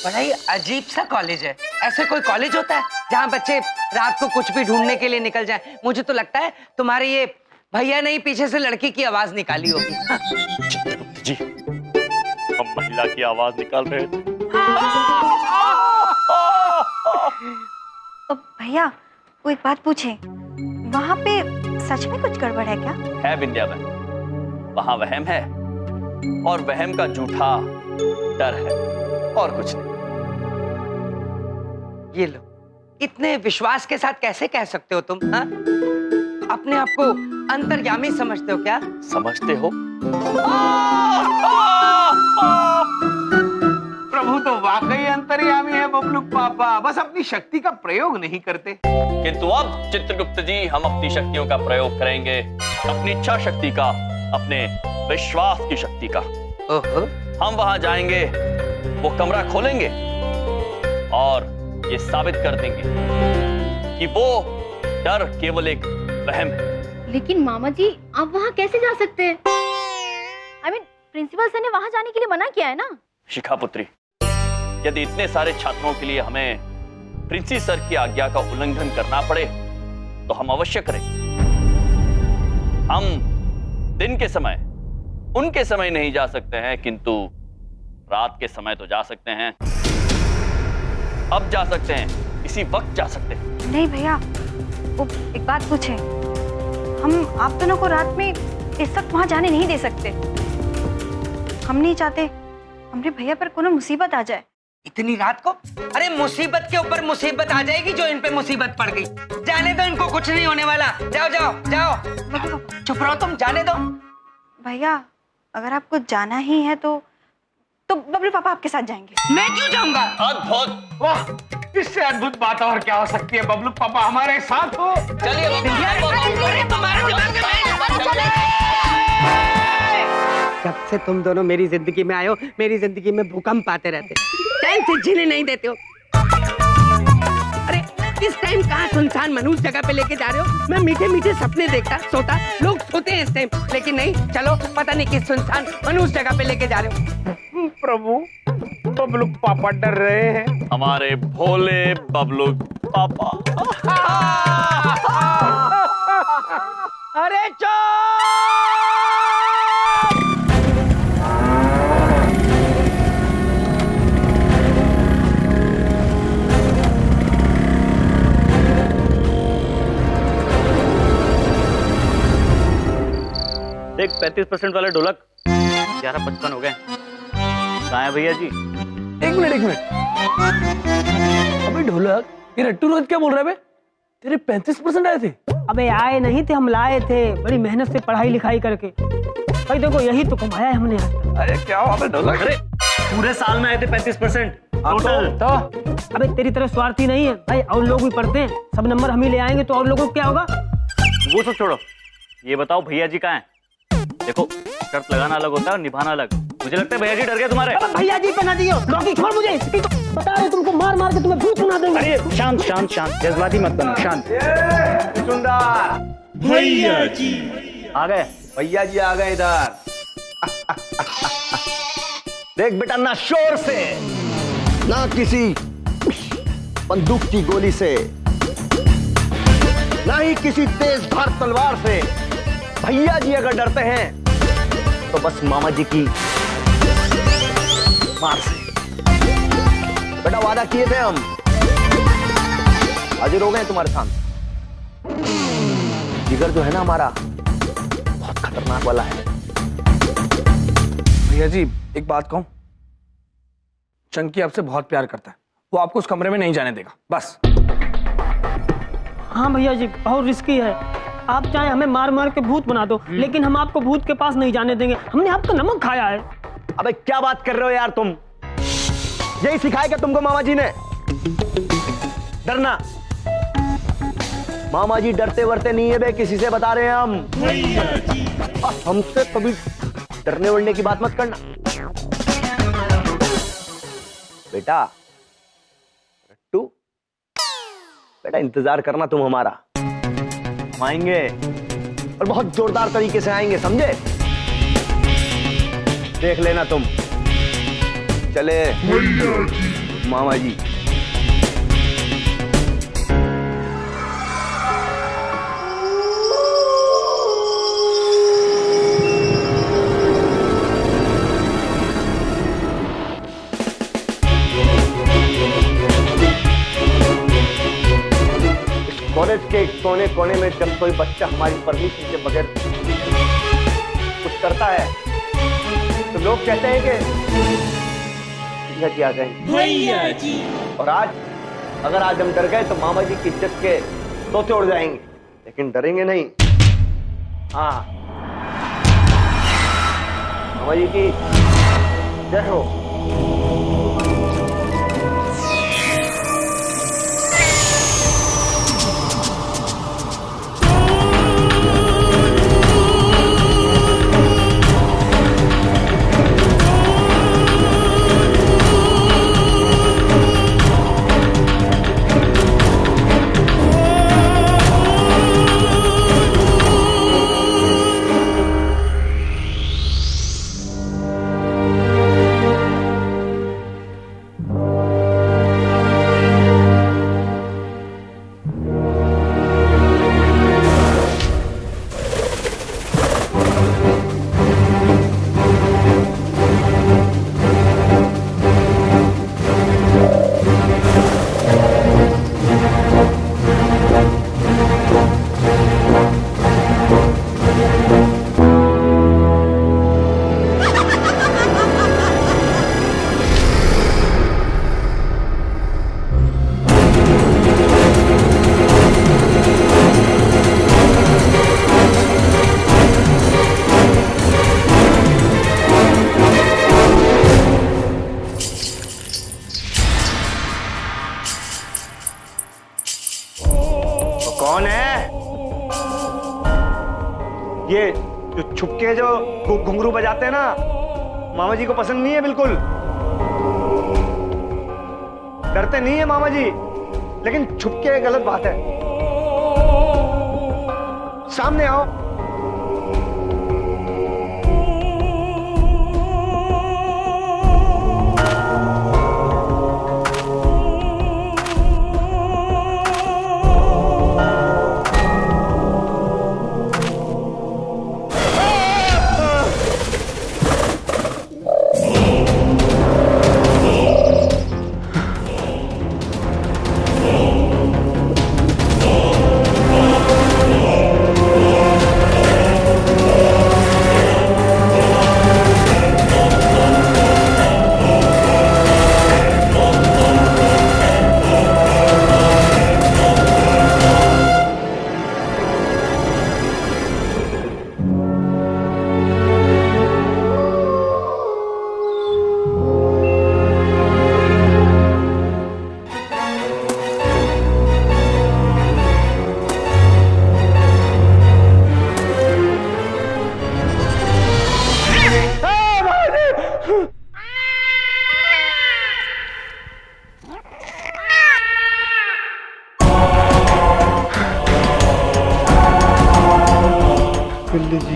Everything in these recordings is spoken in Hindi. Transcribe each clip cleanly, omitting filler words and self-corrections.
बड़ा ही अजीब सा कॉलेज है। ऐसे कोई कॉलेज होता है जहाँ बच्चे रात को कुछ भी ढूंढने के लिए निकल जाएं? मुझे तो लगता है तुम्हारे ये भैया ने ही पीछे से लड़की की आवाज निकाली होगी। चित्रगुप्त जी, हम महिला की आवाज निकाल रहे थे। तो भैया वो एक बात पूछे, वहाँ पे सच में कुछ गड़बड़ है क्या? है विंध्या बहन, वहां वहम है और वहम का झूठा डर है और कुछ नहीं। ये लो, इतने विश्वास के साथ कैसे कह सकते हो तुम? हाँ? अपने आप को अंतर्यामी समझते हो क्या? समझते हो? प्रभु तो वाकई अंतर्यामी है बबलू पापा, बस अपनी शक्ति का प्रयोग नहीं करते। किंतु अब चित्रगुप्त जी हम अपनी शक्तियों का प्रयोग करेंगे, अपनी इच्छा शक्ति का, अपने विश्वास की शक्ति का। ओहो। हम वहां जाएंगे, वो कमरा खोलेंगे और ये साबित कर देंगे कि वो डर केवल एक वहम है। लेकिन मामा जी आप वहाँ कैसे जा सकते हैं? प्रिंसिपल सर ने वहाँ जाने के लिए मना किया है ना। शिखा पुत्री, यदि इतने सारे छात्रों के लिए हमें प्रिंसी सर की आज्ञा का उल्लंघन करना पड़े तो हम अवश्य करें। हम दिन के समय उनके समय नहीं जा सकते हैं, किंतु रात के समय तो जा सकते हैं। अब जा सकते हैं, इसी वक्त जा सकते हैं। नहीं भैया, वो एक बात पूछे, हम आप दोनों को रात में इस वक्त वहाँ जाने नहीं दे सकते। हम नहीं चाहते हमारे भैया पर कोनो मुसीबत आ जाए। इतनी रात को? अरे मुसीबत के ऊपर मुसीबत आ जाएगी जो इन पे मुसीबत पड़ गई। जाने दो, इनको कुछ नहीं होने वाला। जाओ जाओ जाओ, चुप रहो तुम, जाने दो। भैया अगर आपको जाना ही है तो बबलू पापा आपके साथ जाएंगे। मैं क्यों जाऊंगा? अद्भुत! वाह, इससे अद्भुत बात और क्या हो सकती है? बबलू पापा हमारे साथ हो। चलिए जब से तुम दोनों मेरी जिंदगी में आए हो, मेरी जिंदगी में भूकंप आते रहते, टाइम से जीने नहीं देते हो। अरे इस टाइम कहाँ सुनसान मनुष्य जगह पे लेके जा रहे हो? मैं मीठे मीठे सपने देखता सोता, लोग सोते हैं इस टाइम, लेकिन नहीं, चलो पता नहीं किस सुनसान मनुष्य जगह पे लेके जा रहे हो। प्रभु, बबलू पापा डर रहे हैं। हमारे भोले बबलू पापा। अरे चोर! देख 35% वाले ढोलक 11:55 हो गए। कहाँ है भैया जी? एक मिनट। अबे ढोलक, ये रट्टू रोज क्या बोल रहा है बे? तेरे 35% आए थे? अबे आए नहीं थे, हम लाए थे बड़ी मेहनत से पढ़ाई लिखाई करके। भाई देखो यही तो कमाया है हमने। अरे क्या हुआ बे ढोलक? अरे पूरे साल में आए थे 35% टोटल। तो अबे तेरी तरह स्वार्थी नहीं है भाई, और लोग भी पढ़ते हैं, सब नंबर हम ही ले आएंगे तो और लोगों को क्या होगा? वो सब छोड़ो, ये बताओ भैया जी कहाँ हैं? देखो शर्त लगाना अलग होता है और निभाना अलग। मुझे लगता है भैया जी डर गए तुम्हारे। भैया जी पे ना दियो, लौकी छोड़ मुझे। ये तो बता रहे तुमको मार मार के तुम्हें भूत बना देंगे। अरे शांत, जज्बाती मत बनो, शांत। सुंदर भैया जी आ गए? भैया जी आ गए इधर। देख बेटा, ना शोर से, ना किसी बंदूक की गोली से, ना ही किसी तेज धार तलवार से। भैया जी अगर डरते हैं तो बस मामा जी की मार से। बेटा वादा किए थे हम, हाजिर हो गए तुम्हारे सामने। जिगर जो है ना हमारा, बहुत खतरनाक वाला है। भैया जी एक बात कहूं, चंकी आपसे बहुत प्यार करता है, वो आपको उस कमरे में नहीं जाने देगा, बस। हाँ भैया जी बहुत रिस्की है, आप चाहे हमें मार मार के भूत बना दो, लेकिन हम आपको भूत के पास नहीं जाने देंगे। हमने आपका नमक खाया है। अबे क्या बात कर रहे हो यार तुम? यही सिखाया क्या तुमको मामा जी ने? डरना? मामा जी डरते वरते नहीं है बे, किसी से बता रहे हैं हम। और हमसे कभी डरने वरने की बात मत करना बेटा। रट्टू बेटा, इंतजार करना तुम हमारा, हम आएंगे और बहुत जोरदार तरीके से आएंगे, समझे? देख लेना तुम। चले मामा जी। कॉलेज के कोने कोने में जब कोई बच्चा हमारी परमिशन के बगैर कुछ करता है तो लोग कहते हैं कि भैया जी आ गए। भैया जी। और आज अगर आज हम डर गए तो मामा जी की इज्जत के तोते उड़ जाएंगे, लेकिन डरेंगे नहीं। हाँ, मामा जी की जय हो। कौन है ये जो छुपके जो घुंघरू बजाते हैं ना, मामा जी को पसंद नहीं है बिल्कुल। डरते नहीं है मामा जी, लेकिन छुपके गलत बात है। सामने आओ। बिल्ली जी,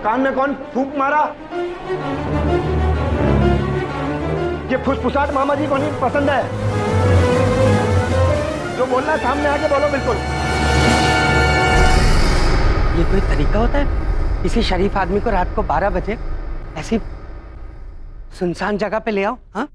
कान में कौन फूंक मारा? ये फुसफुसाहट मामा जी को नहीं पसंद है। जो बोलना है सामने आके बोलो। बिल्कुल। ये कोई तरीका होता है? किसी शरीफ आदमी को रात को 12 बजे ऐसी सुनसान जगह पे ले आओ। हाँ,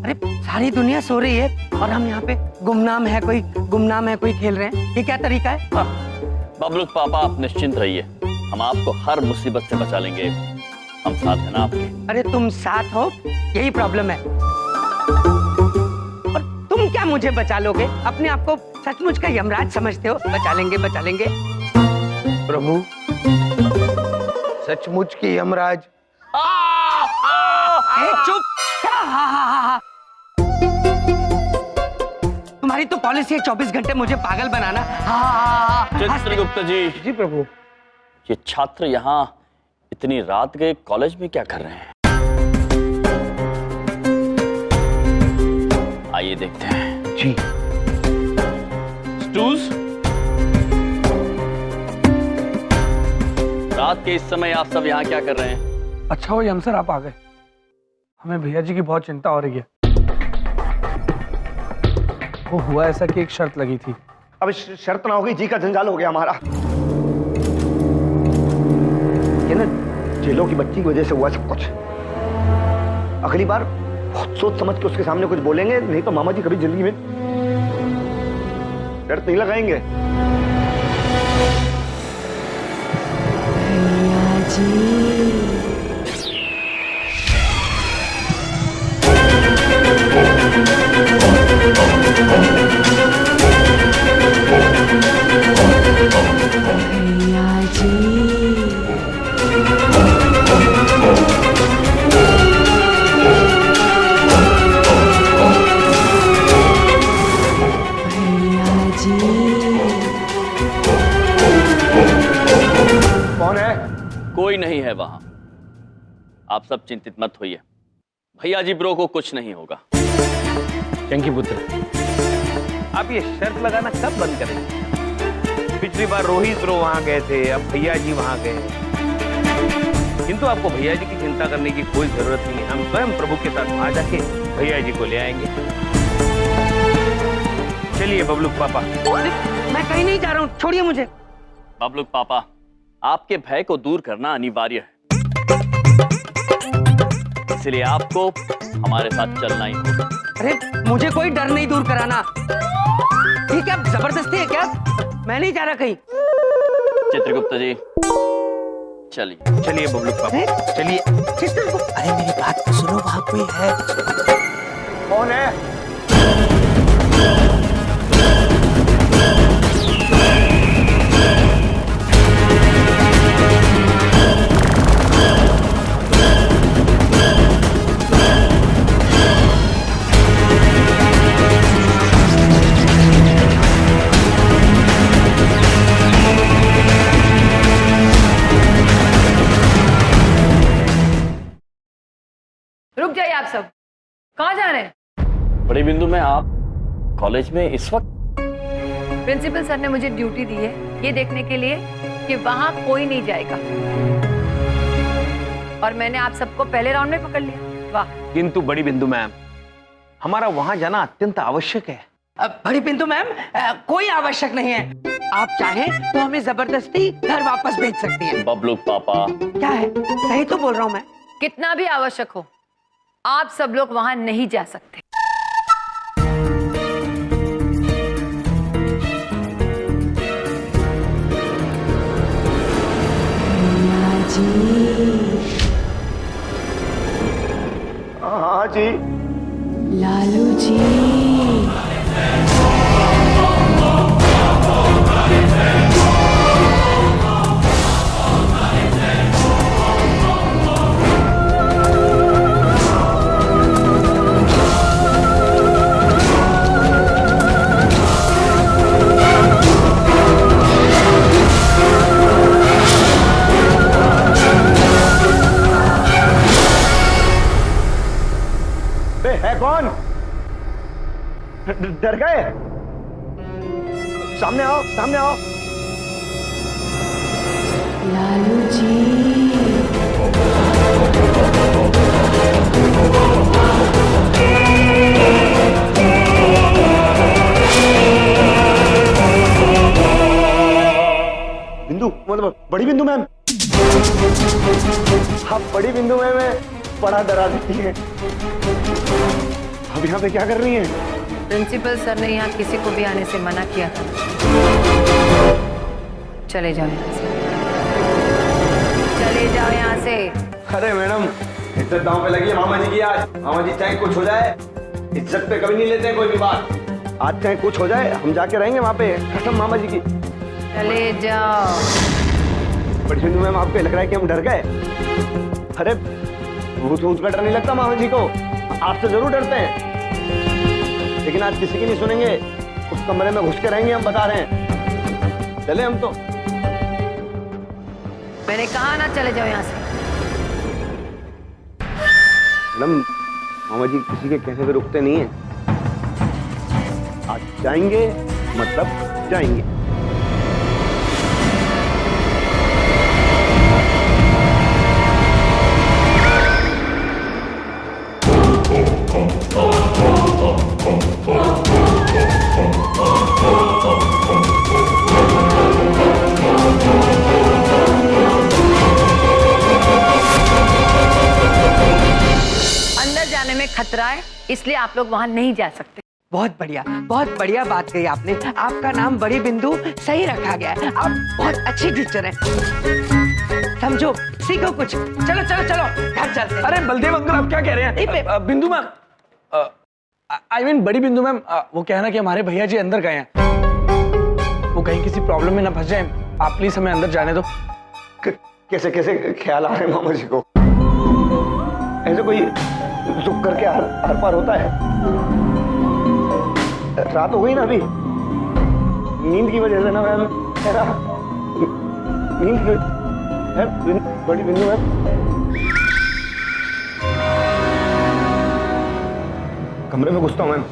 अरे सारी दुनिया सो रही है और हम यहाँ पे गुमनाम है कोई खेल रहे हैं। ये क्या तरीका है? हाँ, बबलूक पापा आप निश्चिंत रहिए, हम आपको हर मुसीबत से बचा लेंगे। हम साथ हैं ना आपके। अरे तुम साथ हो, यही प्रॉब्लम है। और तुम क्या मुझे बचा लोगे? अपने आप को सचमुच का यमराज समझते हो? बचा लेंगे। प्रभु, सचमुच की यमराज। चुप! क्या? हाँ। तुम्हारी तो पॉलिसी है 24 घंटे मुझे पागल बनाना। हाँ। चित्रगुप्त जी। जी प्रभु। ये छात्र यहाँ इतनी रात गए कॉलेज में क्या कर रहे हैं? आइए देखते हैं। जी। स्टूज, रात के इस समय आप सब यहाँ क्या कर रहे हैं? अच्छा हो यम सर आप आ गए, हमें भैया जी की बहुत चिंता हो रही है। वो हुआ ऐसा कि एक शर्त लगी थी। अब शर्त ना होगी, जी का जंजाल हो गया हमारा। ये ना जेलों की बच्ची की वजह से हुआ सब कुछ। अगली बार बहुत सोच समझ के उसके सामने कुछ बोलेंगे, नहीं तो मामा जी कभी जिंदगी में शर्त नहीं लगाएंगे। कौन है? कोई नहीं है वहां, आप सब चिंतित मत होइए। भैया जी ब्रो को कुछ नहीं होगा। चंकी पुत्र, आप ये शर्त लगाना कब बंद करेंगे? पिछली बार रोहित ब्रो वहां गए थे, अब भैया जी वहां गए। किंतु आपको भैया जी की चिंता करने की कोई जरूरत नहीं है। हम स्वयं प्रभु के साथ वहां जाके भैया जी को ले आएंगे। चलिए बबलूक पापा। मैं कहीं नहीं जा रहा हूँ, छोड़िए मुझे। बबलूक पापा, आपके भय को दूर करना अनिवार्य है, इसलिए आपको हमारे साथ चलना ही होगा। अरे मुझे कोई डर नहीं दूर कराना। ये क्या जबरदस्ती है क्या? मैं नहीं जा रहा कहीं। चित्रगुप्त जी चलिए। चलिए बबलूक पापा, चलिए। चित्रगुप्त, अरे मेरी बात तो सुनो, वहां कोई है। कौन है? रुक जाइए आप सब, कहाँ जा रहे हैं? बड़ी बिंदु में आप कॉलेज में इस वक्त? प्रिंसिपल सर ने मुझे ड्यूटी दी है ये देखने के लिए कि वहां कोई नहीं जाएगा, और मैंने आप सबको पहले राउंड में पकड़ लिया। वाह। किंतु बड़ी बिंदु मैम, हमारा वहां जाना अत्यंत आवश्यक है। बड़ी बिंदु मैम, कोई आवश्यक नहीं है। आप चाहें तो हमें जबरदस्ती घर वापस भेज सकती हैं। बबलूक पापा। क्या है? सही तो बोल रहा हूँ मैं। कितना भी आवश्यक हो, आप सब लोग वहां नहीं जा सकते। हाँ जी। लालू जी। है कौन? डर गए? सामने आओ, सामने आओ। लालू जी। बिंदु, मतलब बड़ी बिंदु मैम। आप बड़ी बिंदु में बड़ा डरा देती है। अब यहाँ पे क्या कर रही हैं? प्रिंसिपल सर ने यहाँ किसी को भी आने से मना किया था। चले जाओ यहाँ से, चले जाओ यहाँ से। अरे मैडम, इज्जत दांव पे लगी है मामा जी की आज। मामा जी चाहे कुछ हो जाए, इज्जत पे कभी नहीं लेते हैं कोई भी बात। आज चाहे कुछ हो जाए, हम जाके रहेंगे वहाँ पे, कसम मामा जी की। चले जाओ। बड़ी बिंदु मैम, आपको लग रहा है कि हम डर गए? अरे भूत भूत का डर नहीं लगता मामा जी को, आपसे जरूर डरते हैं, लेकिन आज किसी की नहीं सुनेंगे। उस कमरे में घुस के रहेंगे, हम बता रहे हैं। चले हम तो। मैंने कहा ना चले जाओ यहाँ से। मैडम, मामा जी किसी के कहने पे रुकते नहीं हैं। आज जाएंगे मतलब जाएंगे। अंदर जाने में खतरा है, इसलिए आप लोग वहाँ नहीं जा सकते। बहुत बढ़िया बात कही आपने। आपका नाम बड़ी बिंदु सही रखा गया है। आप बहुत अच्छी टीचर हैं। समझो, सीखो कुछ। चलो चलो चलो, घर चलते हैं। अरे बलदेव अंकल, आप क्या कह रहे हैं? बिंदु मैम, आई मीन बड़ी बिंदु मैम, वो कहना कि हमारे भैया जी अंदर गए हैं, वो कहीं किसी प्रॉब्लम में ना फंस जाए। आप प्लीज हमें अंदर जाने दो। कैसे कैसे ख्याल आ रहे हैं मामा जी को? ऐसे कोई झुक करके हर पार होता है? रात हो गई ना अभी, नींद की वजह से ना मैम, नींद की है। बड़ी बिंदु मैम, कमरे में घुसता हूं मैम।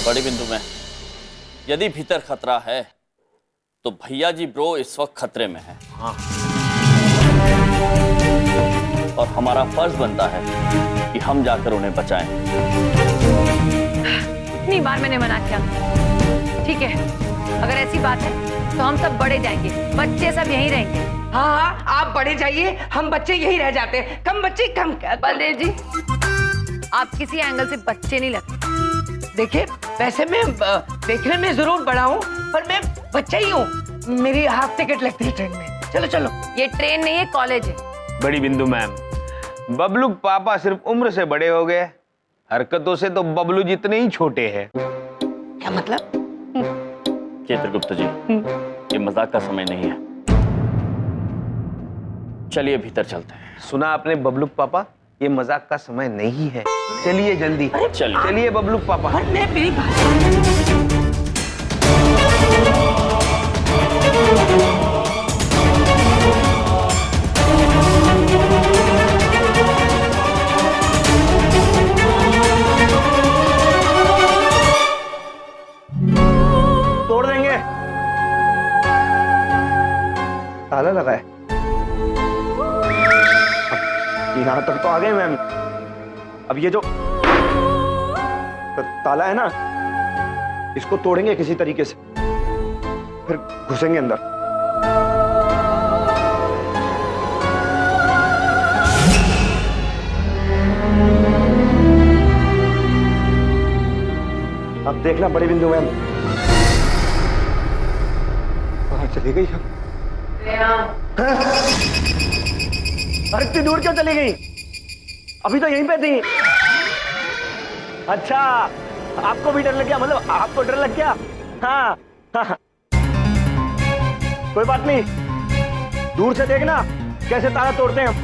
बड़ी बिंदु में यदि भीतर खतरा है तो भैया जी ब्रो इस वक्त खतरे में है। हाँ। और हमारा फर्ज बनता है कि हम जाकर उन्हें बचाएं। इतनी बार मैंने मना किया। ठीक है, अगर ऐसी बात है तो हम सब बड़े जाएंगे, बच्चे सब यहीं रहेंगे। हाँ, आप बड़े जाइए, हम बच्चे यही रह जाते हैं। कम बच्चे कम। बलदेव जी, आप किसी एंगल से बच्चे नहीं लगते। देखिए, वैसे मैं देखने में जरूर बड़ा हूँ, पर मैं बच्चा ही हूँ। मेरी हाफ टिकट लगती है ट्रेन में। चलो चलो। ये ट्रेन नहीं है, कॉलेज है। बड़ी बिंदु मैम, बबलू पापा सिर्फ उम्र से बड़े हो गए, हरकतों से तो बबलू जितने ही छोटे हैं। क्या मतलब? चित्रगुप्त जी, ये मजाक का समय नहीं है। चलिए भीतर चलते हैं। सुना आपने बबलू पापा, ये मजाक का समय नहीं है। चलिए जल्दी, चलिए बबलू पापा। मैं मेरी बात। तोड़ देंगे। ताला लगा है। यहाँ तक तो आ गए मैम। अब ये जो ताला है ना, इसको तोड़ेंगे किसी तरीके से, फिर घुसेंगे अंदर। अब देखना बड़ी बिंदु मैम, बाहर चली गई। अरे इतनी दूर क्यों चली गई? अभी तो यहीं पे थी। अच्छा, आपको भी डर लग गया? मतलब आपको डर लग गया? हाँ, हाँ। कोई बात नहीं, दूर से देखना कैसे ताला तोड़ते हैं हम।